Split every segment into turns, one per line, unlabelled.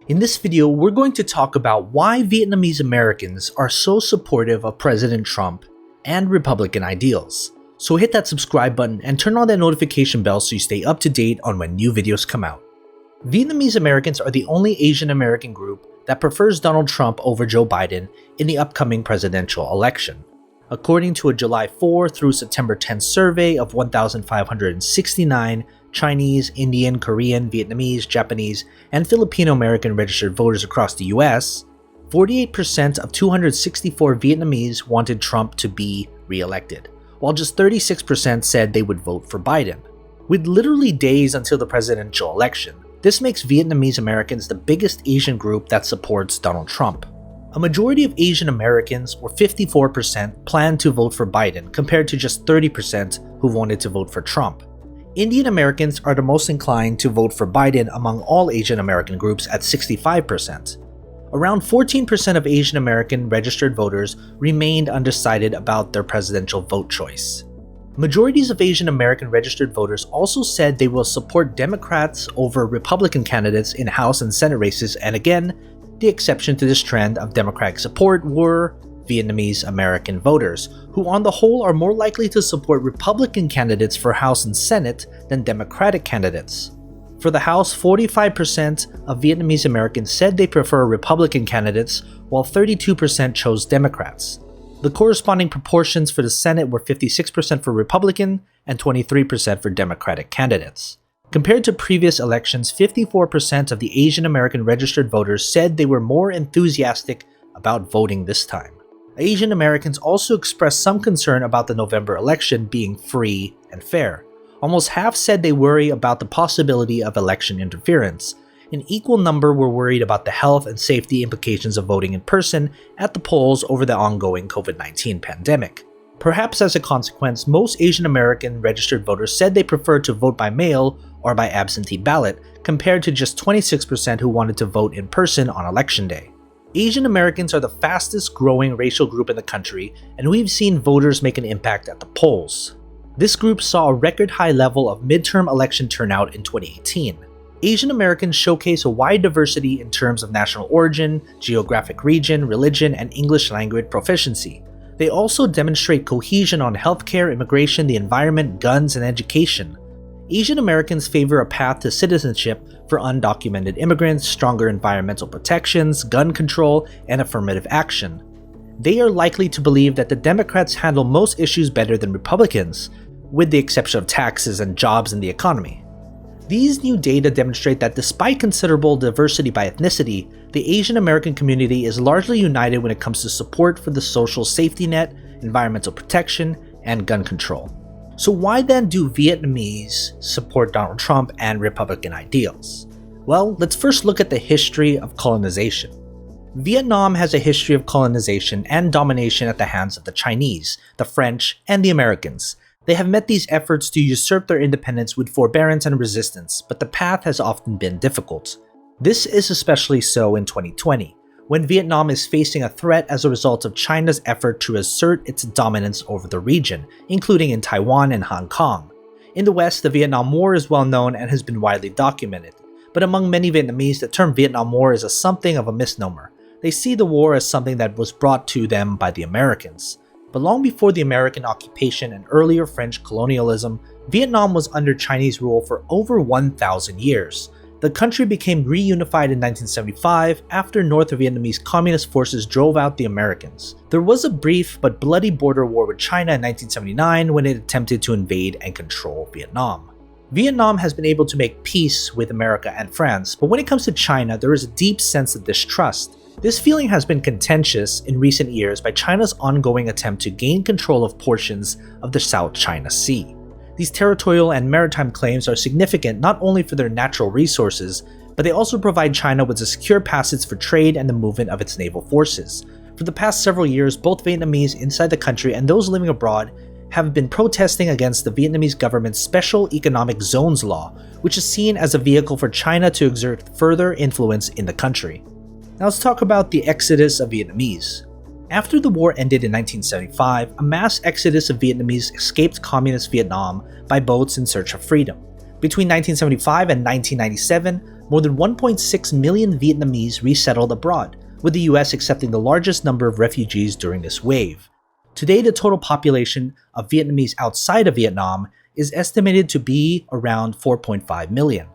In this video, we're going to talk about why Vietnamese Americans are so supportive of President Trump and Republican ideals. So hit that subscribe button and turn on that notification bell so you stay up to date on when new videos come out. Vietnamese Americans are the only Asian American group that prefers Donald Trump over Joe Biden in the upcoming presidential election. According to a July 4 through September 10 survey of 1,569 Chinese, Indian, Korean, Vietnamese, Japanese, and Filipino American registered voters across the US, 48% of 264 Vietnamese wanted Trump to be re-elected, while just 36% said they would vote for Biden. With literally days until the presidential election, this makes Vietnamese Americans the biggest Asian group that supports Donald Trump. A majority of Asian Americans, or 54%, planned to vote for Biden compared to just 30% who wanted to vote for Trump. Indian Americans are the most inclined to vote for Biden among all Asian American groups at 65%. Around 14% of Asian American registered voters remained undecided about their presidential vote choice. Majorities of Asian American registered voters also said they will support Democrats over Republican candidates in House and Senate races, and again, the exception to this trend of Democratic support were Vietnamese American voters, who on the whole are more likely to support Republican candidates for House and Senate than Democratic candidates. For the House, 45% of Vietnamese Americans said they prefer Republican candidates, while 32% chose Democrats. The corresponding proportions for the Senate were 56% for Republican and 23% for Democratic candidates. Compared to previous elections, 54% of the Asian American registered voters said they were more enthusiastic about voting this time. Asian Americans also expressed some concern about the November election being free and fair. Almost half said they worry about the possibility of election interference. An equal number were worried about the health and safety implications of voting in person at the polls over the ongoing COVID-19 pandemic. Perhaps as a consequence, most Asian American registered voters said they preferred to vote by mail or by absentee ballot, compared to just 26% who wanted to vote in person on election day. Asian Americans are the fastest growing racial group in the country, and we've seen voters make an impact at the polls. This group saw a record high level of midterm election turnout in 2018. Asian Americans showcase a wide diversity in terms of national origin, geographic region, religion, and English language proficiency. They also demonstrate cohesion on healthcare, immigration, the environment, guns, and education. Asian Americans favor a path to citizenship for undocumented immigrants, stronger environmental protections, gun control, and affirmative action. They are likely to believe that the Democrats handle most issues better than Republicans, with the exception of taxes and jobs in the economy. These new data demonstrate that despite considerable diversity by ethnicity, the Asian American community is largely united when it comes to support for the social safety net, environmental protection, and gun control. So why then do Vietnamese support Donald Trump and Republican ideals? Well, let's first look at the history of colonization. Vietnam has a history of colonization and domination at the hands of the Chinese, the French, and the Americans. They have met these efforts to usurp their independence with forbearance and resistance, but the path has often been difficult. This is especially so in 2020, when Vietnam is facing a threat as a result of China's effort to assert its dominance over the region, including in Taiwan and Hong Kong. In the West, the Vietnam War is well known and has been widely documented, but among many Vietnamese, the term Vietnam War is something of a misnomer. They see the war as something that was brought to them by the Americans. But long before the American occupation and earlier French colonialism, Vietnam was under Chinese rule for over 1,000 years. The country became reunified in 1975 after North Vietnamese communist forces drove out the Americans. There was a brief but bloody border war with China in 1979 when it attempted to invade and control Vietnam. Vietnam has been able to make peace with America and France, but when it comes to China, there is a deep sense of distrust. This feeling has been contentious in recent years by China's ongoing attempt to gain control of portions of the South China Sea. These territorial and maritime claims are significant not only for their natural resources, but they also provide China with a secure passage for trade and the movement of its naval forces. For the past several years, both Vietnamese inside the country and those living abroad have been protesting against the Vietnamese government's Special Economic Zones law, which is seen as a vehicle for China to exert further influence in the country. Now let's talk about the exodus of Vietnamese. After the war ended in 1975, a mass exodus of Vietnamese escaped communist Vietnam by boats in search of freedom. Between 1975 and 1997, more than 1.6 million Vietnamese resettled abroad, with the US accepting the largest number of refugees during this wave. Today, the total population of Vietnamese outside of Vietnam is estimated to be around 4.5 million.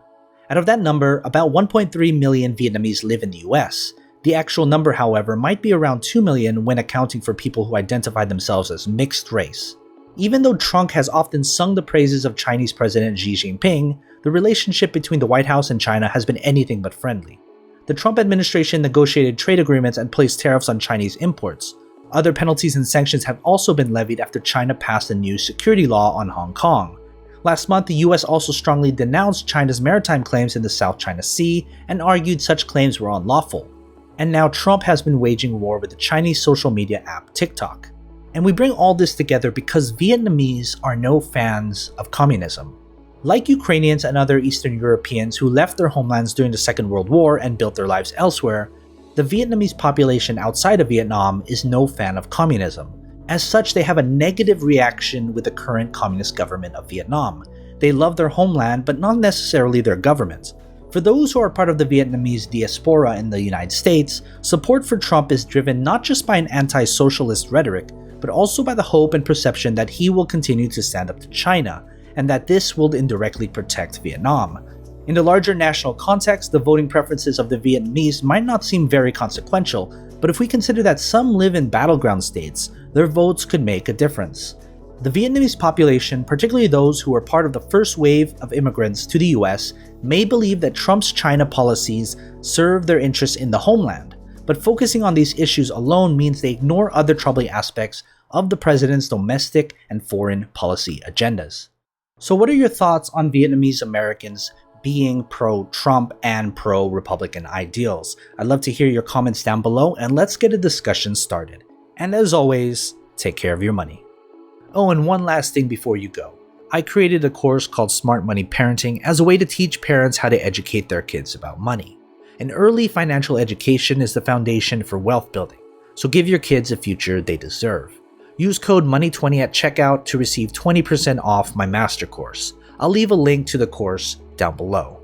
Out of that number, about 1.3 million Vietnamese live in the US. The actual number, however, might be around 2 million when accounting for people who identify themselves as mixed race. Even though Trump has often sung the praises of Chinese President Xi Jinping, the relationship between the White House and China has been anything but friendly. The Trump administration negotiated trade agreements and placed tariffs on Chinese imports. Other penalties and sanctions have also been levied after China passed a new security law on Hong Kong. Last month, the US also strongly denounced China's maritime claims in the South China Sea and argued such claims were unlawful. And now Trump has been waging war with the Chinese social media app TikTok. And we bring all this together because Vietnamese are no fans of communism. Like Ukrainians and other Eastern Europeans who left their homelands during the Second World War and built their lives elsewhere, the Vietnamese population outside of Vietnam is no fan of communism. As such, they have a negative reaction with the current communist government of Vietnam. They love their homeland, but not necessarily their government. For those who are part of the Vietnamese diaspora in the United States, support for Trump is driven not just by an anti-socialist rhetoric, but also by the hope and perception that he will continue to stand up to China, and that this will indirectly protect Vietnam. In the larger national context, the voting preferences of the Vietnamese might not seem very consequential, but if we consider that some live in battleground states, their votes could make a difference. The Vietnamese population, particularly those who were part of the first wave of immigrants to the US, may believe that Trump's China policies serve their interests in the homeland, but focusing on these issues alone means they ignore other troubling aspects of the president's domestic and foreign policy agendas. So what are your thoughts on Vietnamese Americans being pro-Trump and pro-Republican ideals? I'd love to hear your comments down below, and let's get a discussion started. And as always, take care of your money. Oh, and one last thing before you go. I created a course called Smart Money Parenting as a way to teach parents how to educate their kids about money. An early financial education is the foundation for wealth building, so give your kids a future they deserve. Use code MONEY20 at checkout to receive 20% off my master course. I'll leave a link to the course down below.